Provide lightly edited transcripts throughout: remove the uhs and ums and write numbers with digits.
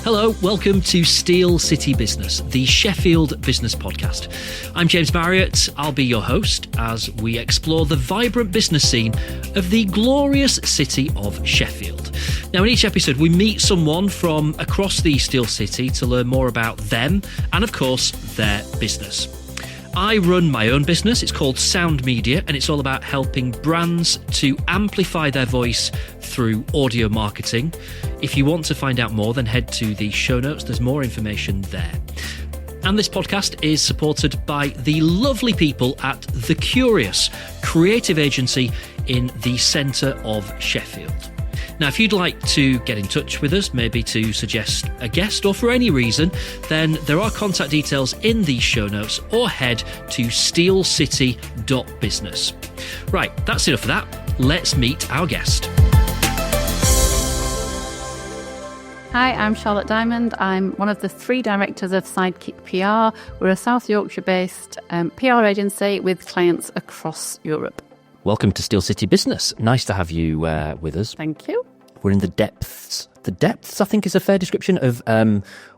Hello, welcome to Steel City Business, the Sheffield business podcast. I'm James Marriott. I'll be your host as we explore the vibrant business scene of the glorious city of Sheffield. Now, in each episode, we meet someone from across the Steel City to learn more about them and, of course, their business. I run my own business. It's called Sound Media, and it's all about helping brands to amplify their voice through audio marketing. If you want to find out more, then head to the show notes. There's more information there. And this podcast is supported by the lovely people at The Curious, creative agency in the centre of Sheffield. Now, if you'd like to get in touch with us, maybe to suggest a guest or for any reason, then there are contact details in these show notes, or head to steelcity.business. Right, that's enough of that. Let's meet our guest. Hi, I'm Charlotte Dimond. I'm one of the 3 directors of Sidekick PR. We're a South Yorkshire-based PR agency with clients across Europe. Welcome to Steel City Business. Nice to have you with us. Thank you. We're in the depths. The depths, I think, is a fair description of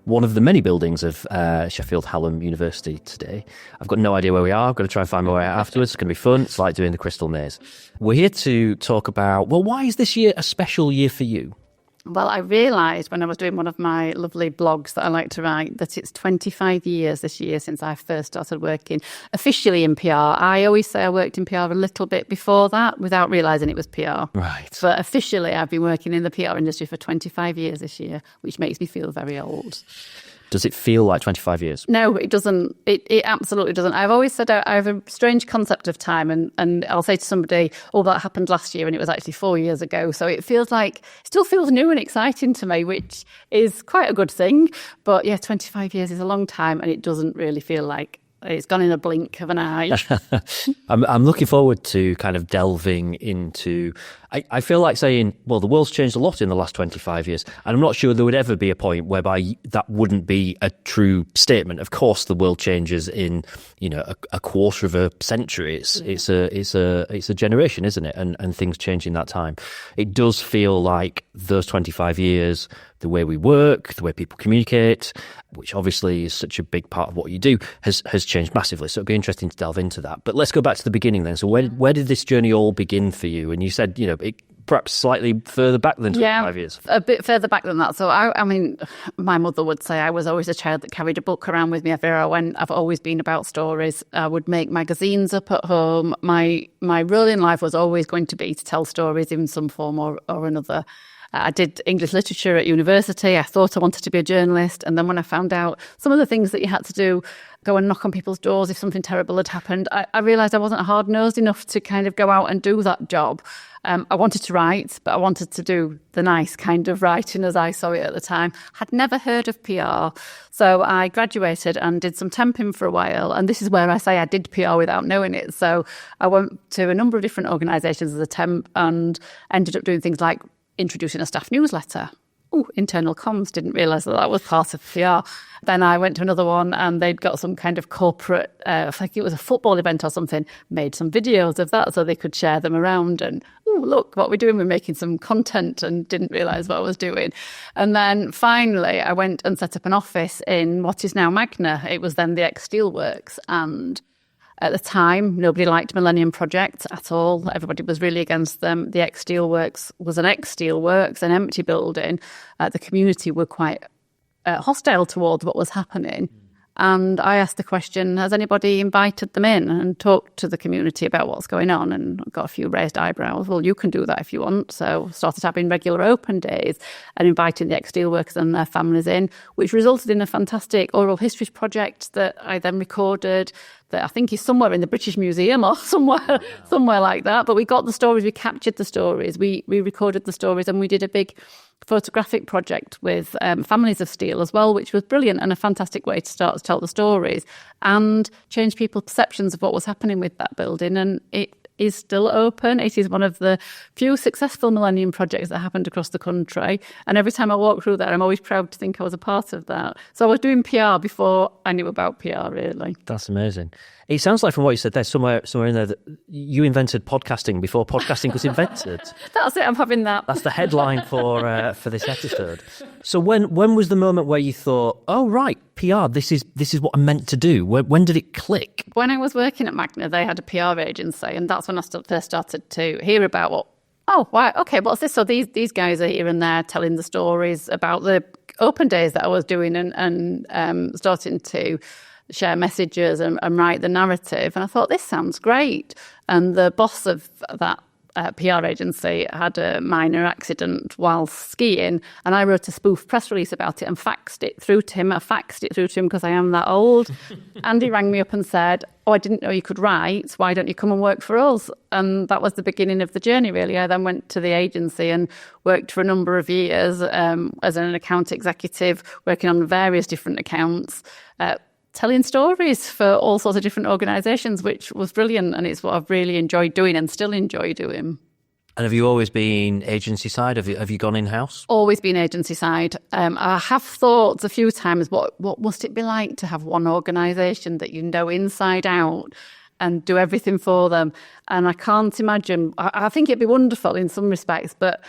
one of the many buildings of Sheffield Hallam University today. I've got no idea where we are. I've got to try and find my way out afterwards. It's going to be fun. It's like doing the Crystal Maze. We're here to talk about, well, why is this year a special year for you? Well, I realised when I was doing one of my lovely blogs that I like to write that it's 25 years this year since I first started working officially in PR. I always say I worked in PR a little bit before that without realising it was PR. Right. But officially I've been working in the PR industry for 25 years this year, which makes me feel very old. Does it feel like 25 years? No, it doesn't. It absolutely doesn't. I've always said I have a strange concept of time, and I'll say to somebody, oh, that happened last year, and it was actually 4 years ago. So it still feels new and exciting to me, which is quite a good thing. But yeah, 25 years is a long time, and it doesn't really feel like it's gone in a blink of an eye. I'm looking forward to kind of delving into... I feel like saying, well, the world's changed a lot in the last 25 years, and I'm not sure there would ever be a point whereby that wouldn't be a true statement. Of course, the world changes in, a quarter of a century. It's a generation, isn't it? And things change in that time. It does feel like those 25 years, the way we work, the way people communicate, which obviously is such a big part of what you do, has changed massively. So it'd be interesting to delve into that. But let's go back to the beginning then. So where did this journey all begin for you? And you said, perhaps slightly further back than 25 years. A bit further back than that. So, I mean, my mother would say I was always a child that carried a book around with me everywhere I went. I've always been about stories. I would make magazines up at home. My role in life was always going to be to tell stories in some form or another. I did English literature at university. I thought I wanted to be a journalist. And then when I found out some of the things that you had to do, go and knock on people's doors if something terrible had happened, I realised I wasn't hard-nosed enough to kind of go out and do that job. I wanted to write, but I wanted to do the nice kind of writing as I saw it at the time. Had never heard of PR. So I graduated and did some temping for a while. And this is where I say I did PR without knowing it. So I went to a number of different organisations as a temp and ended up doing things like introducing a staff newsletter. Internal comms, didn't realise that was part of PR. Then I went to another one and they'd got some kind of corporate, I think it was a football event or something, made some videos of that so they could share them around and, look what we're doing, we're making some content, and didn't realise what I was doing. And then finally I went and set up an office in what is now Magna. It was then the ex-Steelworks, and at the time, nobody liked Millennium Project at all. Everybody was really against them. The ex-Steelworks was an ex-Steelworks, an empty building. The community were quite hostile towards what was happening. And I asked the question, has anybody invited them in and talked to the community about what's going on? And got a few raised eyebrows. Well, you can do that if you want. So started having regular open days and inviting the ex-Steelworkers and their families in, which resulted in a fantastic oral histories project that I then recorded, that I think is somewhere in the British Museum or somewhere like that. But we got the stories, we captured the stories, we recorded the stories, and we did a big photographic project with families of steel as well, which was brilliant and a fantastic way to start to tell the stories and change people's perceptions of what was happening with that building. And it is still open. It is one of the few successful Millennium projects that happened across the country. And every time I walk through there, I'm always proud to think I was a part of that. So I was doing PR before I knew about PR, really. That's amazing. It sounds like from what you said, there's somewhere in there that you invented podcasting before podcasting was invented. That's it. I'm having that. That's the headline for this episode. So when was the moment where you thought, oh right, PR, this is what I'm meant to do? When did it click? When I was working at Magna, they had a PR agency, and that's when I first started to hear about what's this? So these guys are here and there telling the stories about the open days that I was doing and starting to share messages and write the narrative. And I thought, this sounds great. And the boss of that PR agency had a minor accident while skiing, and I wrote a spoof press release about it and faxed it through to him. I faxed it through to him because I am that old. And he rang me up and said, oh, I didn't know you could write. Why don't you come and work for us? And that was the beginning of the journey, really. I then went to the agency and worked for a number of years as an account executive, working on various different accounts, telling stories for all sorts of different organisations, which was brilliant. And it's what I've really enjoyed doing and still enjoy doing. And have you always been agency side? Have you gone in-house? Always been agency side. I have thought a few times, what must it be like to have one organisation that you know inside out and do everything for them? And I can't imagine. I think it'd be wonderful in some respects, but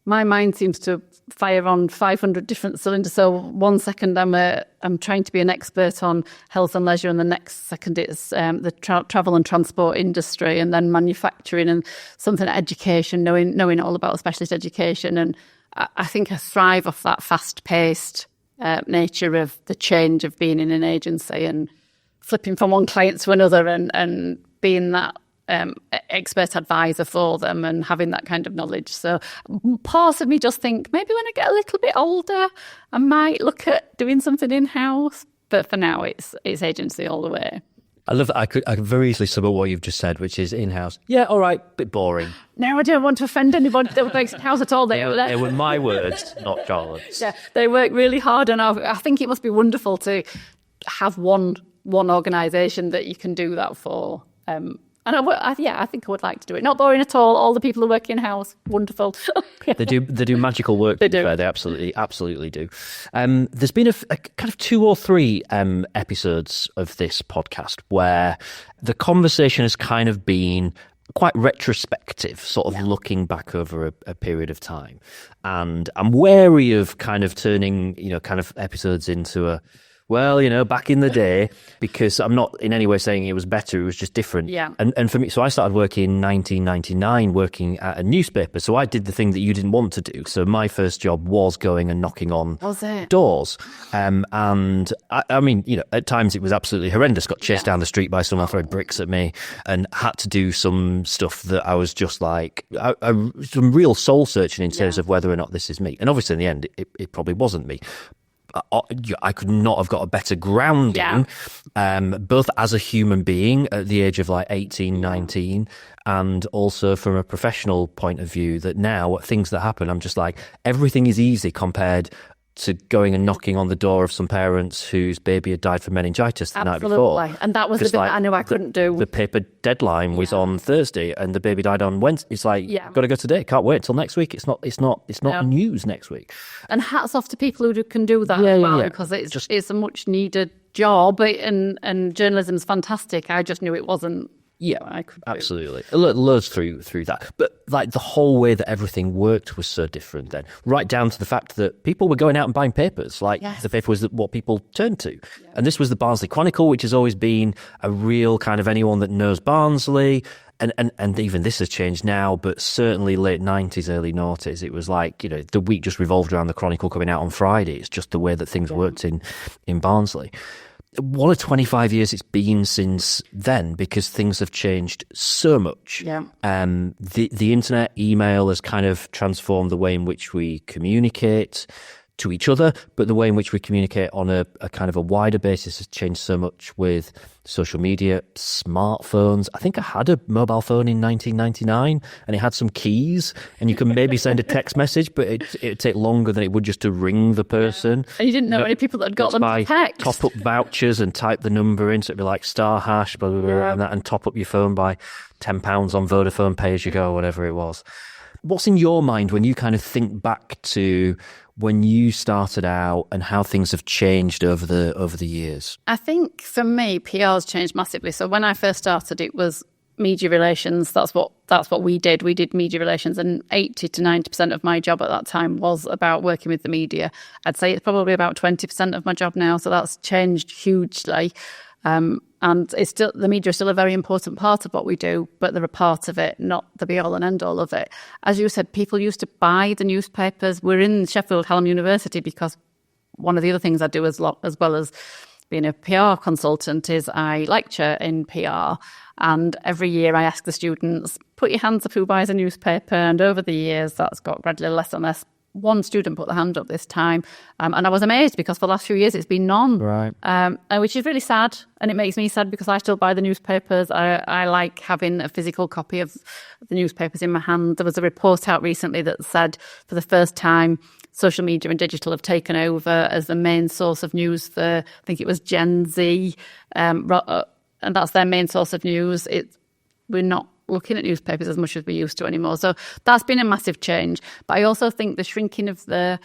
my mind seems to fire on 500 different cylinders. So one second I'm trying to be an expert on health and leisure, and the next second it's the travel and transport industry, and then manufacturing, and something education, knowing all about specialist education. And I think I thrive off that fast-paced nature of the change of being in an agency and flipping from one client to another and being that expert advisor for them and having that kind of knowledge. So part of me just think maybe when I get a little bit older, I might look at doing something in-house. But for now, it's agency all the way. I love that. I could very easily sum up what you've just said, which is in-house. Yeah, all right, bit boring. No, I don't want to offend anybody that works in-house at all. They were my words, not Charlotte's. Yeah, they work really hard, and I think it must be wonderful to have one organisation that you can do that for. And I think I would like to do it. Not boring at all. All the people who work in-house, wonderful. They do magical work. They do. They absolutely do. There's been a kind of 2 or 3 episodes of this podcast where the conversation has kind of been quite retrospective, sort of looking back over a period of time. And I'm wary of kind of turning, kind of episodes into back in the day, because I'm not in any way saying it was better, it was just different. Yeah. And for me, so I started working in 1999, working at a newspaper. So I did the thing that you didn't want to do. So my first job was going and knocking on doors. And I mean, at times it was absolutely horrendous. Got chased down the street by someone throwing bricks at me, and had to do some stuff that I was just like, some real soul searching in terms of whether or not this is me. And obviously in the end, it probably wasn't me. I could not have got a better grounding, both as a human being at the age of like 18, 19, and also from a professional point of view, that now things that happen, I'm just like, everything is easy compared to going and knocking on the door of some parents whose baby had died from meningitis the night before. Absolutely. And that was the bit I knew I couldn't do. The paper deadline was on Thursday and the baby died on Wednesday. It's like, got to go today. Can't wait till next week. It's not news next week. And hats off to people who can do that as well, because it's a much needed job, and journalism's fantastic. I just knew it wasn't. Yeah, I could absolutely. Loads through that. But like the whole way that everything worked was so different then. Right down to the fact that people were going out and buying papers. Like the paper was what people turned to. Yeah. And this was the Barnsley Chronicle, which has always been a real kind of, anyone that knows Barnsley. And even this has changed now, but certainly late 90s, early noughties, it was like, the week just revolved around the Chronicle coming out on Friday. It's just the way that things worked in Barnsley. What a 25 years it's been since then, because things have changed so much. Yeah. The internet, email has kind of transformed the way in which we communicate to each other, but the way in which we communicate on a kind of a wider basis has changed so much with social media, smartphones. I think I had a mobile phone in 1999 and it had some keys and you can maybe send a text message, but it'd take longer than it would just to ring the person. And you didn't know any people that had got them to text. Top up vouchers and type the number in, so it'd be like star hash, blah, blah, blah, and top up your phone by £10 on Vodafone pay as you go, or whatever it was. What's in your mind when you kind of think back to when you started out and how things have changed over the years? I think for me, PR's changed massively. So when I first started, it was media relations. That's what we did. We did media relations, and 80 to 90% of my job at that time was about working with the media. I'd say it's probably about 20% of my job now. So that's changed hugely. And it's still, the media is still a very important part of what we do, but they're a part of it, not the be all and end all of it. As you said, people used to buy the newspapers. We're in Sheffield Hallam University because one of the other things I do as well as being a PR consultant is I lecture in PR. And every year I ask the students, put your hands up who buys a newspaper. And over the years, that's got gradually less and less. One student put their hand up this time. And I was amazed because for the last few years, it's been none. Right. Which is really sad. And it makes me sad because I still buy the newspapers. I like having a physical copy of the newspapers in my hand. There was a report out recently that said for the first time, social media and digital have taken over as the main source of news for, I think it was Gen Z. And that's their main source of news. We're not looking at newspapers as much as we used to anymore. So that's been a massive change. But I also think the shrinking of the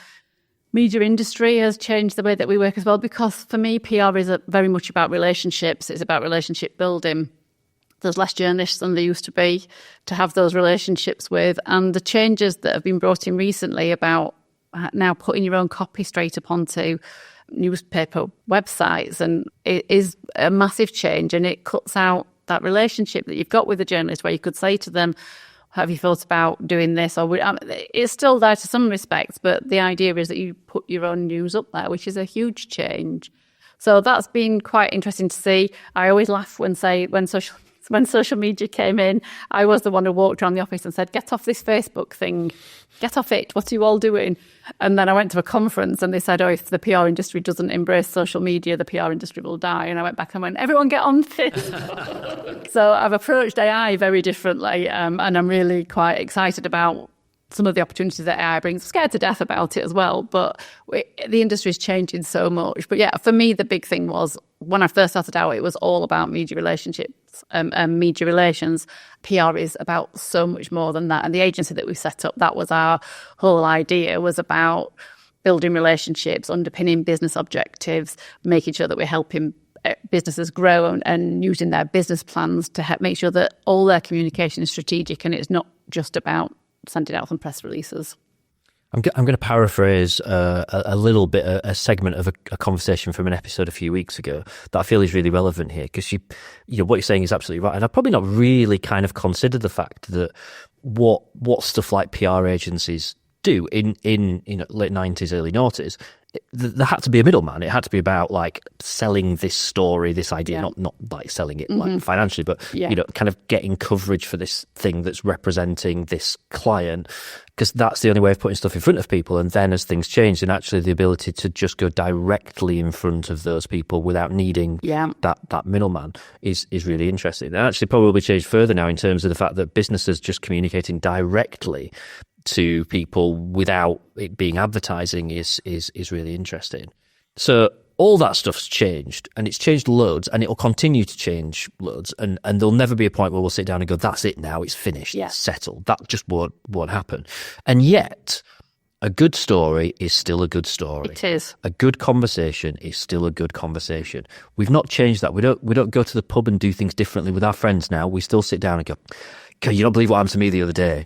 media industry has changed the way that we work as well, because for me, PR is very much about relationships. It's about relationship building. There's less journalists than there used to be to have those relationships with. And the changes that have been brought in recently about now putting your own copy straight up onto newspaper websites, and it is a massive change, and it cuts out that relationship that you've got with the journalist where you could say to them, have you thought about doing this? Or it's still there to some respects, but the idea is that you put your own news up there, which is a huge change. So that's been quite interesting to see. I always laugh when social media came in. I was the one who walked around the office and said, get off this Facebook thing. Get off it. What are you all doing? And then I went to a conference and they said, oh, if the PR industry doesn't embrace social media, the PR industry will die. And I went back and went, everyone get on this. So I've approached AI very differently, and I'm really quite excited about some of the opportunities that AI brings. Scared to death about it as well, but the industry is changing so much. But yeah, for me, the big thing was when I first started out, it was all about media relationships and media relations. PR is about so much more than that. And the agency that we set up, that was our whole idea, was about building relationships, underpinning business objectives, making sure that we're helping businesses grow and using their business plans to help make sure that all their communication is strategic and it's not just about sending out some press releases. I'm going to paraphrase a little bit, a segment of a conversation from an episode a few weeks ago that I feel is really relevant here, because you know what you're saying is absolutely right, and I've probably not really kind of considered the fact that what stuff like PR agencies do in late 90s, early noughties. There had to be a middleman. It had to be about like selling this story, this idea, not like selling it like financially, but kind of getting coverage for this thing that's representing this client, because that's the only way of putting stuff in front of people. And then as things changed, and actually the ability to just go directly in front of those people without needing that middleman is really interesting. And actually probably changed further now in terms of the fact that businesses just communicating directly to people without it being advertising is really interesting. So all that stuff's changed, and it's changed loads, and it'll continue to change loads, and there'll never be a point where we'll sit down and go, that's it now, it's finished, it's settled. That just won't happen. And yet a good story is still a good story. It is. A good conversation is still a good conversation. We've not changed that. We don't go to the pub and do things differently with our friends now. We still sit down and go, okay, you don't believe what happened to me the other day.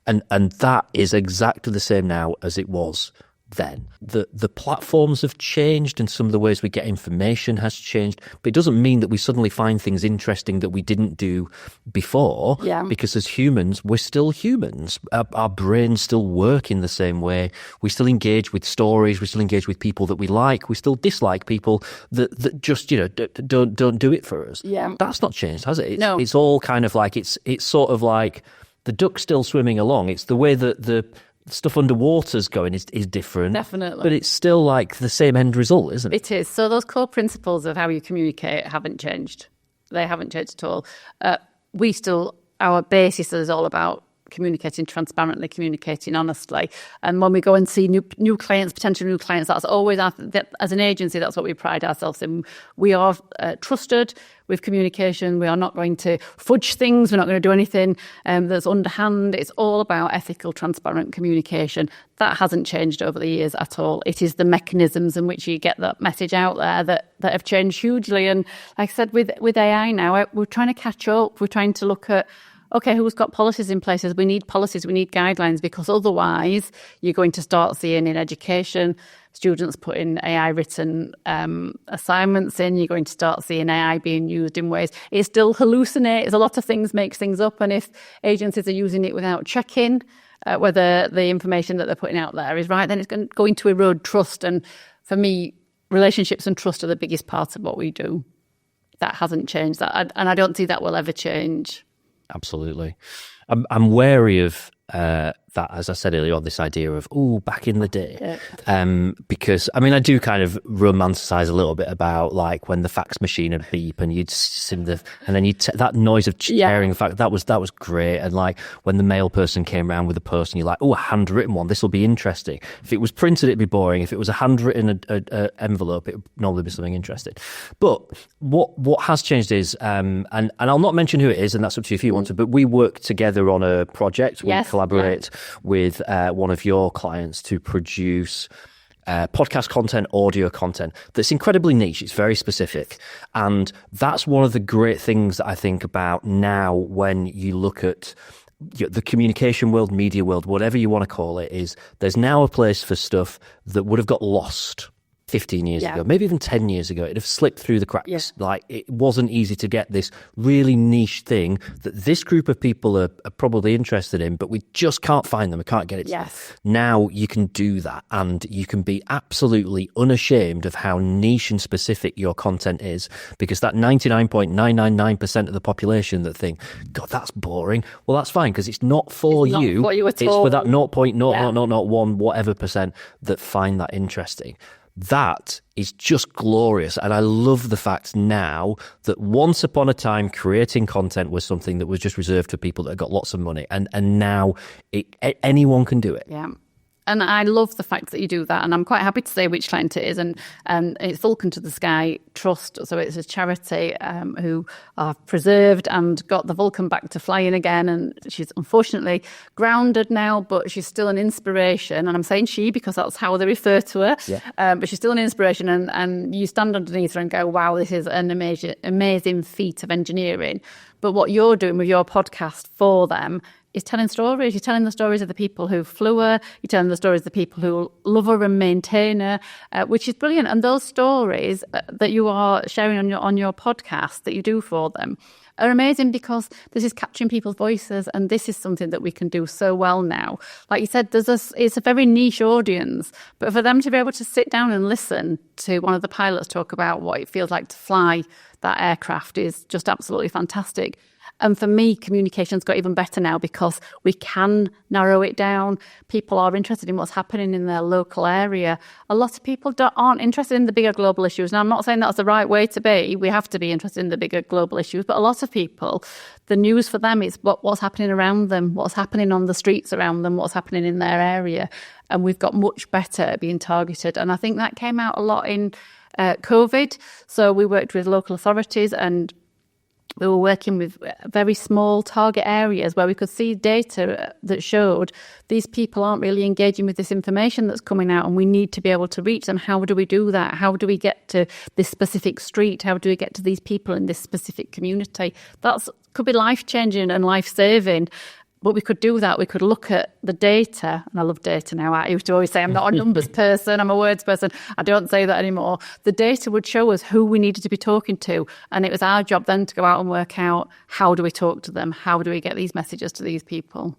And that is exactly the same now as it was then. The platforms have changed, and some of the ways we get information has changed, but it doesn't mean that we suddenly find things interesting that we didn't do before. Yeah. Because as humans, we're still humans. Our brains still work in the same way. We still engage with stories. We still engage with people that we like. We still dislike people that just don't do it for us. Yeah. That's not changed, has it? No. It's all kind of like it's sort of like the duck's still swimming along. It's the way that the stuff underwater's going is different. Definitely. But it's still like the same end result, isn't it? It is. So those core principles of how you communicate haven't changed. They haven't changed at all. Our basis is all about communicating transparently, communicating honestly. And when we go and see new clients, potential new clients, that's always, as an agency, that's what we pride ourselves in. We are trusted with communication. We are not going to fudge things. We're not going to do anything that's underhand. It's all about ethical, transparent communication. That hasn't changed over the years at all. It is the mechanisms in which you get that message out there that have changed hugely. And like I said, with AI now, we're trying to catch up. We're trying to look at, okay, who's got policies in place? We need policies, we need guidelines, because otherwise you're going to start seeing in education students putting AI written assignments in. You're going to start seeing AI being used in ways. It still hallucinates. A lot of things makes things up. And if agencies are using it without checking whether the information that they're putting out there is right, then it's going to erode trust. And for me, relationships and trust are the biggest part of what we do. That hasn't changed. And I don't see that will ever change. Absolutely. I'm wary of that, as I said earlier on, this idea of, back in the day. Yeah. Because, I mean, I do kind of romanticize a little bit about like when the fax machine would beep and you'd send and then that noise of sharing the fact that was great. And like when the mail person came around with a post and you're like, a handwritten one, this will be interesting. If it was printed, it'd be boring. If it was a handwritten envelope, it would normally be something interesting. But what has changed is, and I'll not mention who it is, and that's up to you if you want to, but we work together on a project. We collaborate with one of your clients to produce podcast content, audio content that's incredibly niche. It's very specific. And that's one of the great things that I think about now when you look at the communication world, media world, whatever you want to call it, is there's now a place for stuff that would have got lost 15 years ago, maybe even 10 years ago. It'd have slipped through the cracks. Yeah. Like, it wasn't easy to get this really niche thing that this group of people are probably interested in, but we just can't find them. We can't get it. Yes. Now you can do that, and you can be absolutely unashamed of how niche and specific your content is, because that 99.999% of the population that think, God, that's boring. Well, that's fine, because it's not for it's you. Not what you were told. It's for that 0.00001 whatever percent that find that interesting. That is just glorious. And I love the fact now that once upon a time, creating content was something that was just reserved for people that got lots of money. And now anyone can do it. Yeah. And I love the fact that you do that. And I'm quite happy to say which client it is. And it's Vulcan to the Sky Trust. So it's a charity who are preserved and got the Vulcan back to flying again. And she's unfortunately grounded now, but she's still an inspiration. And I'm saying she because that's how they refer to her. Yeah. But she's still an inspiration. And you stand underneath her and go, wow, this is an amazing feat of engineering. But what you're doing with your podcast for them is telling stories. You're telling the stories of the people who flew her. You're telling the stories of the people who love her and maintain her, which is brilliant. And those stories that you are sharing on your podcast that you do for them are amazing, because this is capturing people's voices, and this is something that we can do so well now. Like you said, it's a very niche audience, but for them to be able to sit down and listen to one of the pilots talk about what it feels like to fly that aircraft is just absolutely fantastic. And for me, communication's got even better now because we can narrow it down. People are interested in what's happening in their local area. A lot of people aren't interested in the bigger global issues. Now, I'm not saying that's the right way to be. We have to be interested in the bigger global issues. But a lot of people, the news for them is what's happening around them, what's happening on the streets around them, what's happening in their area. And we've got much better at being targeted. And I think that came out a lot in COVID. So we worked with local authorities, and we were working with very small target areas where we could see data that showed these people aren't really engaging with this information that's coming out, and we need to be able to reach them. How do we do that? How do we get to this specific street? How do we get to these people in this specific community? That could be life-changing and life-saving. But we could do that. We could look at the data, and I love data now. I used to always say I'm not a numbers person, I'm a words person. I don't say that anymore. The data would show us who we needed to be talking to, and it was our job then to go out and work out, how do we talk to them? How do we get these messages to these people?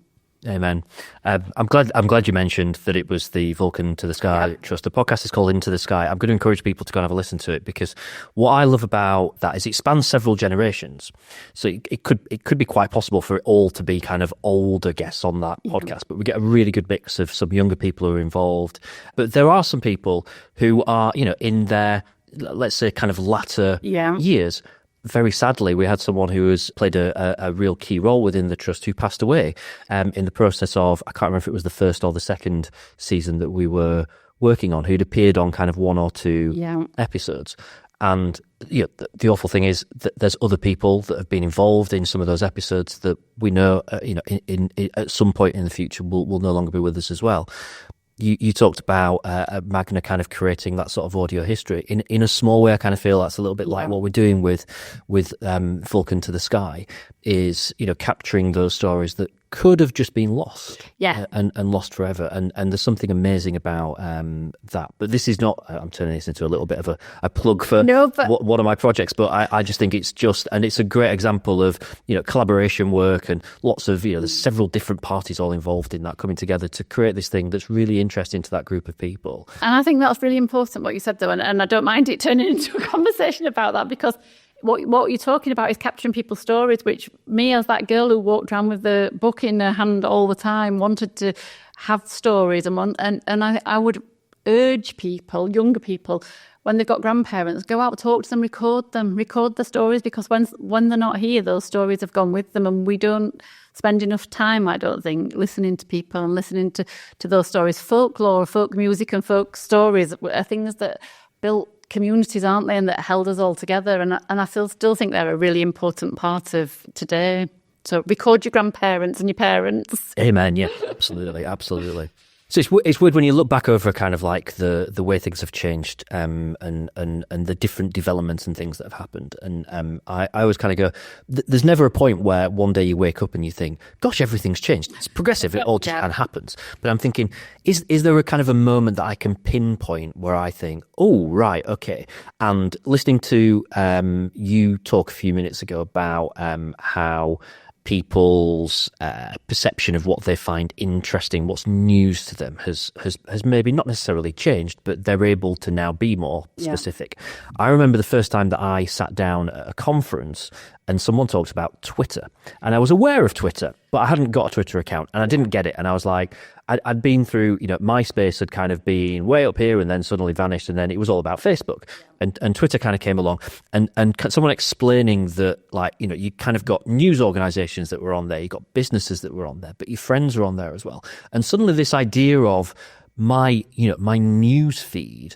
Amen. I'm glad you mentioned that it was the Vulcan to the Sky Trust. The podcast is called Into the Sky. I'm going to encourage people to go and have a listen to it, because what I love about that is it spans several generations. So it could be quite possible for it all to be kind of older guests on that podcast, but we get a really good mix of some younger people who are involved. But there are some people who are, in their, let's say, kind of latter years. very sadly, we had someone who has played a real key role within the trust who passed away in the process of, I can't remember if it was the first or the second season that we were working on, who'd appeared on kind of one or two episodes. And the awful thing is that there's other people that have been involved in some of those episodes that we know, in at some point in the future will no longer be with us as well. You talked about Magna kind of creating that sort of audio history. In a small way, I kind of feel that's a little bit like what we're doing with Vulcan to the Sky, is capturing those stories that could have just been lost, and lost forever. And there's something amazing about that. But this is not. I'm turning this into a little bit of a plug for one of my projects. But I just think it's a great example of collaboration work and lots of there's several different parties all involved in that coming together to create this thing that's really interesting to that group of people. And I think that's really important what you said though, and I don't mind it turning into a conversation about that, because what you're talking about is capturing people's stories, which me, as that girl who walked around with the book in her hand all the time, wanted to have stories, and I would urge people, younger people, when they've got grandparents, go out, talk to them, record the stories, because when they're not here, those stories have gone with them, and we don't spend enough time, I don't think, listening to people and listening to those stories. Folklore, folk music and folk stories are things that built communities, aren't they, and that held us all together, and I still think they're a really important part of today. So record your grandparents and your parents. Amen. Yeah, absolutely. So it's weird when you look back over kind of like the way things have changed, and the different developments and things that have happened. And I always kind of go, there's never a point where one day you wake up and you think, gosh, everything's changed. It's progressive. It all just kind of happens. But I'm thinking, is there a kind of a moment that I can pinpoint where I think, oh, right, okay. And listening to you talk a few minutes ago about how people's perception of what they find interesting, what's news to them, has maybe not necessarily changed, but they're able to now be more specific. I remember the first time that I sat down at a conference and someone talked about Twitter, and I was aware of Twitter, but I hadn't got a Twitter account, and I didn't get it. And I was like, I'd been through, MySpace had kind of been way up here and then suddenly vanished, and then it was all about Facebook. And Twitter kind of came along, and someone explaining that, like, you kind of got news organizations that were on there, you got businesses that were on there, but your friends were on there as well. And suddenly this idea of my news feed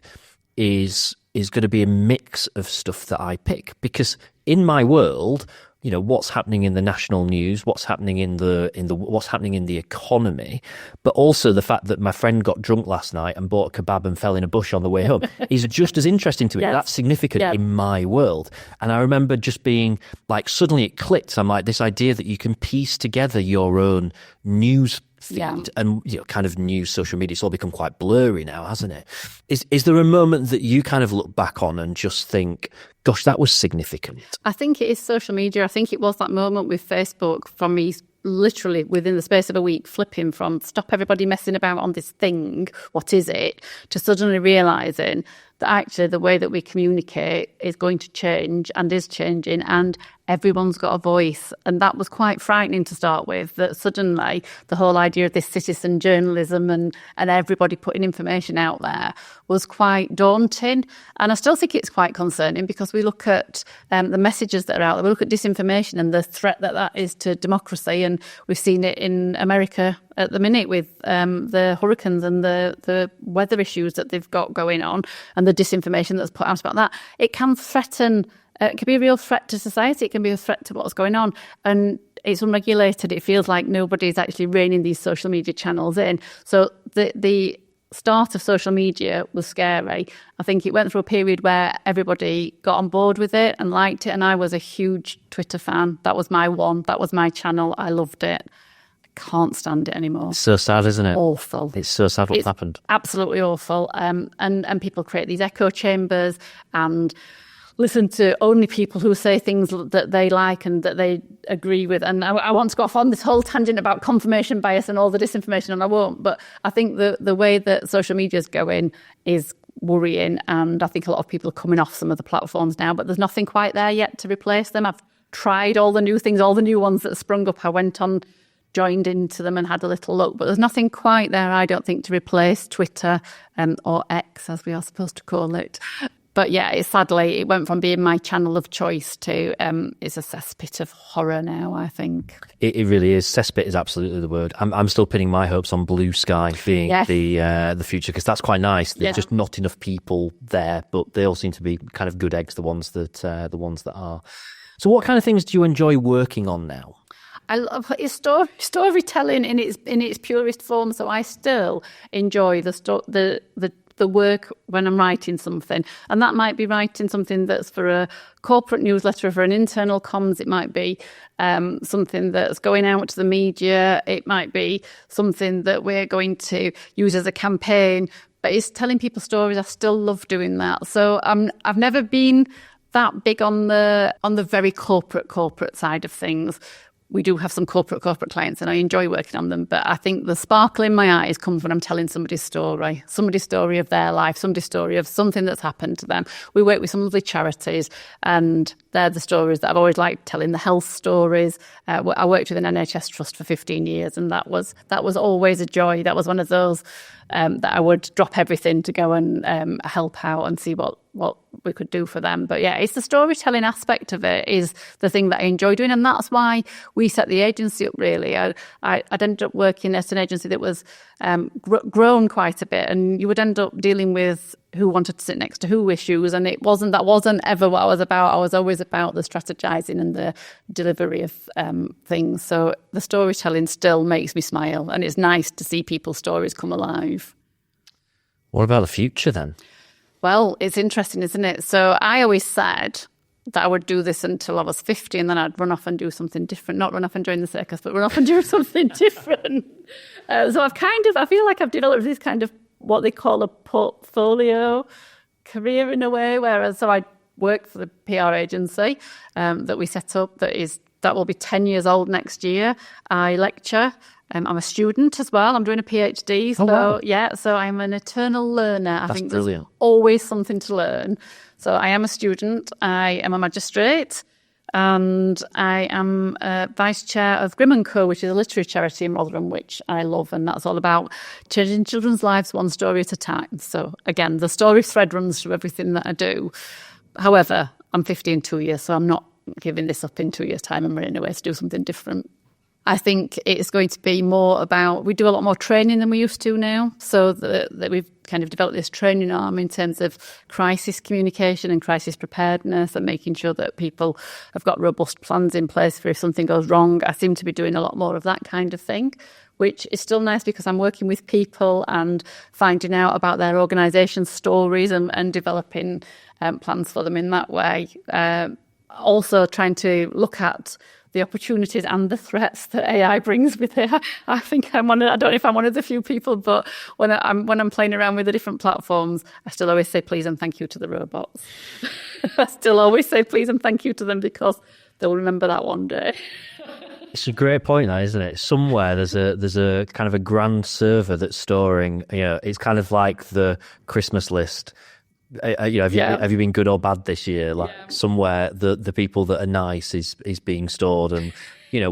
is going to be a mix of stuff that I pick, because in my world, what's happening in the national news, what's happening in the economy, but also the fact that my friend got drunk last night and bought a kebab and fell in a bush on the way home is just as interesting to me. Yes. That's significant in my world. And I remember just being like, suddenly it clicked. I'm like, this idea that you can piece together your own news feed and kind of news, social media, it's all become quite blurry now, hasn't it? Is there a moment that you kind of look back on and just think, gosh, that was significant? I think it is social media. I think it was that moment with Facebook, from me literally within the space of a week flipping from stop everybody messing about on this thing, what is it, to suddenly realising that actually the way that we communicate is going to change and is changing, and everyone's got a voice. And that was quite frightening to start with, that suddenly the whole idea of this citizen journalism and everybody putting information out there was quite daunting. And I still think it's quite concerning, because we look at the messages that are out there, we look at disinformation and the threat that is to democracy. And we've seen it in America at the minute with the hurricanes and the weather issues that they've got going on, and the disinformation that's put out about that. It can threaten, it can be a real threat to society. It can be a threat to what's going on. And it's unregulated. It feels like nobody's actually reining these social media channels in. So the start of social media was scary. I think it went through a period where everybody got on board with it and liked it. And I was a huge Twitter fan. That was my one. That was my channel. I loved it. Can't stand it anymore. It's so sad, isn't it? Awful. It's so sad what's happened. Absolutely awful. And people create these echo chambers and listen to only people who say things that they like and that they agree with. And I want to go off on this whole tangent about confirmation bias and all the disinformation, and I won't. But I think the way that social media is going is worrying, and I think a lot of people are coming off some of the platforms now, but there's nothing quite there yet to replace them. I've tried all the new things, all the new ones that sprung up. I went on, joined into them and had a little look, but there's nothing quite there, I don't think, to replace Twitter or X, as we are supposed to call it. But yeah, sadly, it went from being my channel of choice to it's a cesspit of horror now, I think. It really is. Cesspit is absolutely the word. I'm still pinning my hopes on Blue Sky being the future, because that's quite nice. There's just not enough people there, but they all seem to be kind of good eggs, the ones that are. So what kind of things do you enjoy working on now? I love storytelling in its purest form. So I still enjoy the work when I'm writing something, and that might be writing something that's for a corporate newsletter, for an internal comms. It might be something that's going out to the media. It might be something that we're going to use as a campaign. But it's telling people stories. I still love doing that. So I've never been that big on the very corporate side of things. We do have some corporate clients, and I enjoy working on them. But I think the sparkle in my eyes comes when I'm telling somebody's story of their life, somebody's story of something that's happened to them. We work with some lovely charities, and they're the stories that I've always liked telling, the health stories. I worked with an NHS trust for 15 years, and that was always a joy. That was one of those that I would drop everything to go and help out and see what we could do for them. But yeah, it's the storytelling aspect of it is the thing that I enjoy doing, and that's why we set the agency up. Really, I'd ended up working at an agency that was grown quite a bit, and you would end up dealing with who wanted to sit next to who issues, and that wasn't ever what I was about. I was always about the strategizing and the delivery of things. So the storytelling still makes me smile, and it's nice to see people's stories come alive. What about the future then? Well, it's interesting, isn't it? So I always said that I would do this until I was 50, and then I'd run off and do something different. Not run off and join the circus, but run off and do something different. So I feel like I've developed this kind of what they call a portfolio career in a way, so I worked for the PR agency that we set up that will be 10 years old next year. I lecture. I'm a student as well. I'm doing a PhD. So, wow. Yeah, so I'm an eternal learner. I think brilliant. There's always something to learn. So I am a student. I am a magistrate. And I am vice chair of Grimm & Co., which is a literary charity in Rotherham, which I love. And that's all about changing children's lives one story at a time. So again, the story thread runs through everything that I do. However, I'm 50 in 2 years, so I'm not giving this up in 2 years' time. I'm running away to do something different. I think it's going to be more about, we do a lot more training than we used to now. So that we've kind of developed this training arm in terms of crisis communication and crisis preparedness, and making sure that people have got robust plans in place for if something goes wrong. I seem to be doing a lot more of that kind of thing, which is still nice because I'm working with people and finding out about their organisation's stories and developing plans for them in that way. Also trying to look at the opportunities and the threats that AI brings with it. I think I don't know if I'm one of the few people, but when I'm playing around with the different platforms, I still always say please and thank you to the robots. I still always say please and thank you to them because they'll remember that one day. It's a great point, that, isn't it? Somewhere there's a kind of a grand server that's storing. It's kind of like the Christmas list. Have you been good or bad this year? Somewhere the people that are nice is being stored, and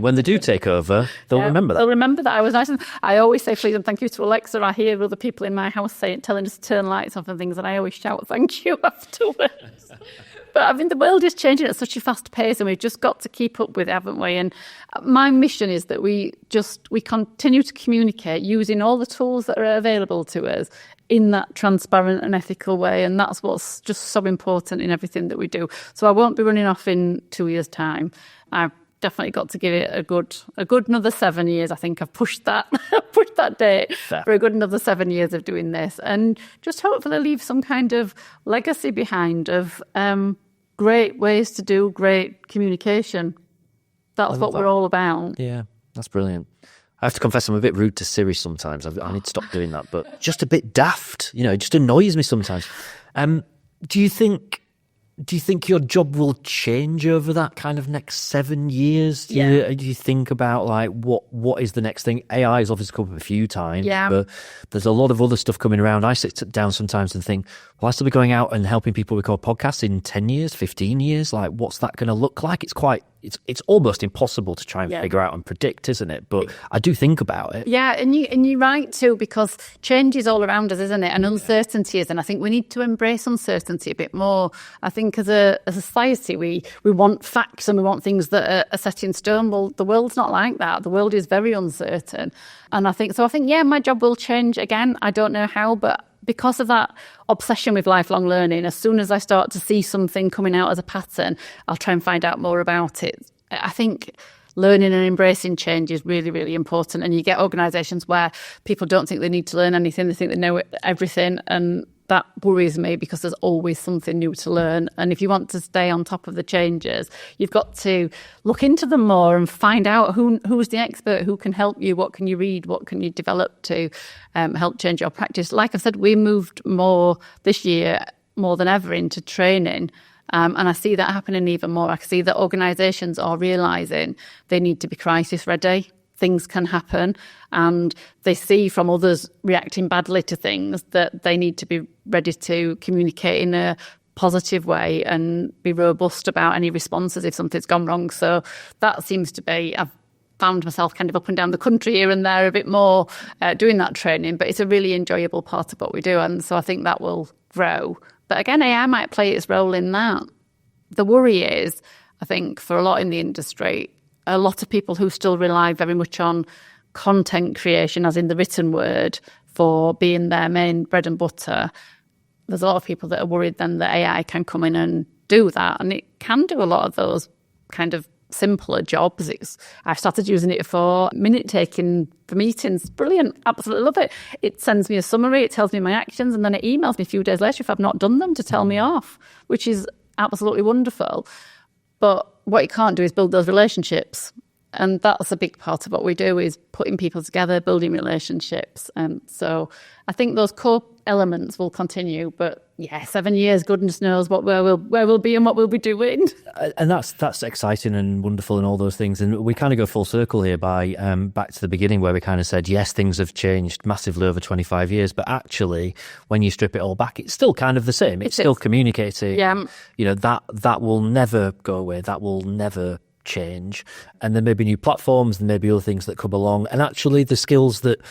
when they do take over, they'll remember that. They'll remember that I was nice. And I always say please and thank you to Alexa. I hear other people in my house telling us to turn lights off and things, and I always shout thank you afterwards. But I mean, the world is changing at such a fast pace, and we've just got to keep up with it, haven't we? And my mission is that we continue to communicate using all the tools that are available to us in that transparent and ethical way. And that's what's just so important in everything that we do. So I won't be running off in 2 years' time. I've definitely got to give it a good another 7 years. I think I've pushed that date for a good another 7 years of doing this, and just hopefully leave some kind of legacy behind of great ways to do great communication. That's what we're all about. Yeah, that's brilliant. I have to confess, I'm a bit rude to Siri sometimes. I need to stop doing that, but just a bit daft. It just annoys me sometimes. Do you think your job will change over that kind of next 7 years? Do you think about what is the next thing? AI has obviously come up a few times, but there's a lot of other stuff coming around. I sit down sometimes and think, will I still be going out and helping people record podcasts in 10 years, 15 years? Like, what's that going to look like? It's almost impossible to try and figure out and predict, isn't it? But I do think about it. Yeah, and you're right too, because change is all around us, isn't it? And uncertainty is, and I think we need to embrace uncertainty a bit more. I think as a society, we want facts and we want things that are set in stone. Well, the world's not like that. The world is very uncertain. And I think, my job will change again. I don't know how, but because of that obsession with lifelong learning, as soon as I start to see something coming out as a pattern, I'll try and find out more about it. I think learning and embracing change is really, really important. And you get organisations where people don't think they need to learn anything. They think they know everything. And that worries me because there's always something new to learn. And if you want to stay on top of the changes, you've got to look into them more and find out who's the expert, who can help you, what can you read, what can you develop to help change your practice. Like I said, we moved more this year, more than ever, into training. And I see that happening even more. I see that organisations are realising they need to be crisis ready. Things can happen, and they see from others reacting badly to things that they need to be ready to communicate in a positive way and be robust about any responses if something's gone wrong. So that seems to be, I've found myself kind of up and down the country here and there a bit more doing that training, but it's a really enjoyable part of what we do. And so I think that will grow. But again, AI might play its role in that. The worry is, I think, for a lot in the industry, a lot of people who still rely very much on content creation, as in the written word, for being their main bread and butter. There's a lot of people that are worried then that AI can come in and do that. And it can do a lot of those kind of simpler jobs. I've started using it for minute taking for meetings. Brilliant. Absolutely love it. It sends me a summary. It tells me my actions, and then it emails me a few days later if I've not done them to tell me off, which is absolutely wonderful. But what you can't do is build those relationships. And that's a big part of what we do, is putting people together, building relationships. So I think those core elements will continue. But 7 years, goodness knows where we'll be and what we'll be doing. And that's exciting and wonderful and all those things. And we kind of go full circle here by back to the beginning, where we kind of said, yes, things have changed massively over 25 years. But actually, when you strip it all back, it's still kind of the same. It's still communicating. Yeah. That will never go away. That will never change. And there may be new platforms, and there may be other things that come along. And actually, the skills that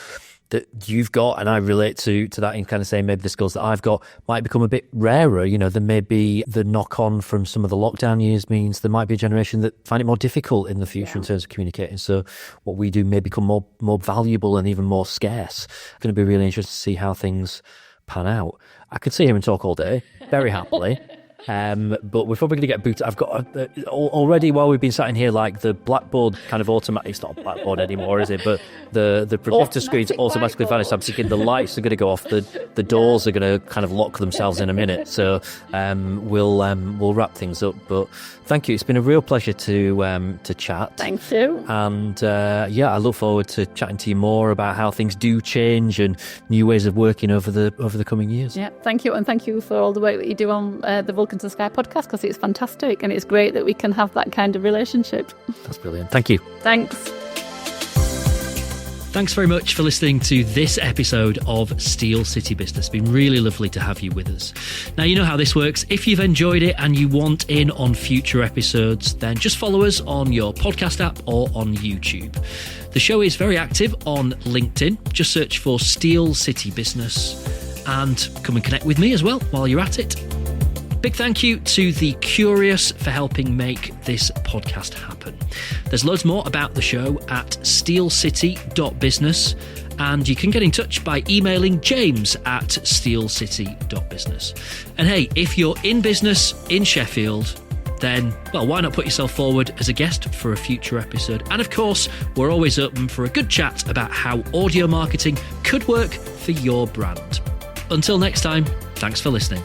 you've got, and I relate to that in kind of saying maybe the skills that I've got might become a bit rarer. There may be the knock on from some of the lockdown years means there might be a generation that find it more difficult in the future in terms of communicating. So what we do may become more valuable and even more scarce. It's going to be really interesting to see how things pan out. I could sit here and talk all day, very happily. But we're probably going to get booted. I've got already, while we've been sat in here, like the blackboard kind of automatic. It's not a blackboard anymore, is it? But the projector screen's automatically vanished. I'm thinking the lights are going to go off. The doors are going to kind of lock themselves in a minute. So we'll wrap things up. But thank you. It's been a real pleasure to chat. Thank you. And I look forward to chatting to you more about how things do change and new ways of working over the coming years. Yeah, thank you, and thank you for all the work that you do on the Vulcan to Sky podcast, because it's fantastic and it's great that we can have that kind of relationship. That's brilliant. Thank you. Thanks. Thanks very much for listening to this episode of Steel City Business. It's been really lovely to have you with us. Now, you know how this works. If you've enjoyed it and you want in on future episodes, then just follow us on your podcast app or on YouTube. The show is very active on LinkedIn. Just search for Steel City Business and come and connect with me as well while you're at it. Big thank you to The Curious for helping make this podcast happen. There's loads more about the show at steelcity.business, and you can get in touch by emailing James at steelcity.business. And hey, if you're in business in Sheffield, then, well, why not put yourself forward as a guest for a future episode? And of course, we're always open for a good chat about how audio marketing could work for your brand. Until next time, thanks for listening.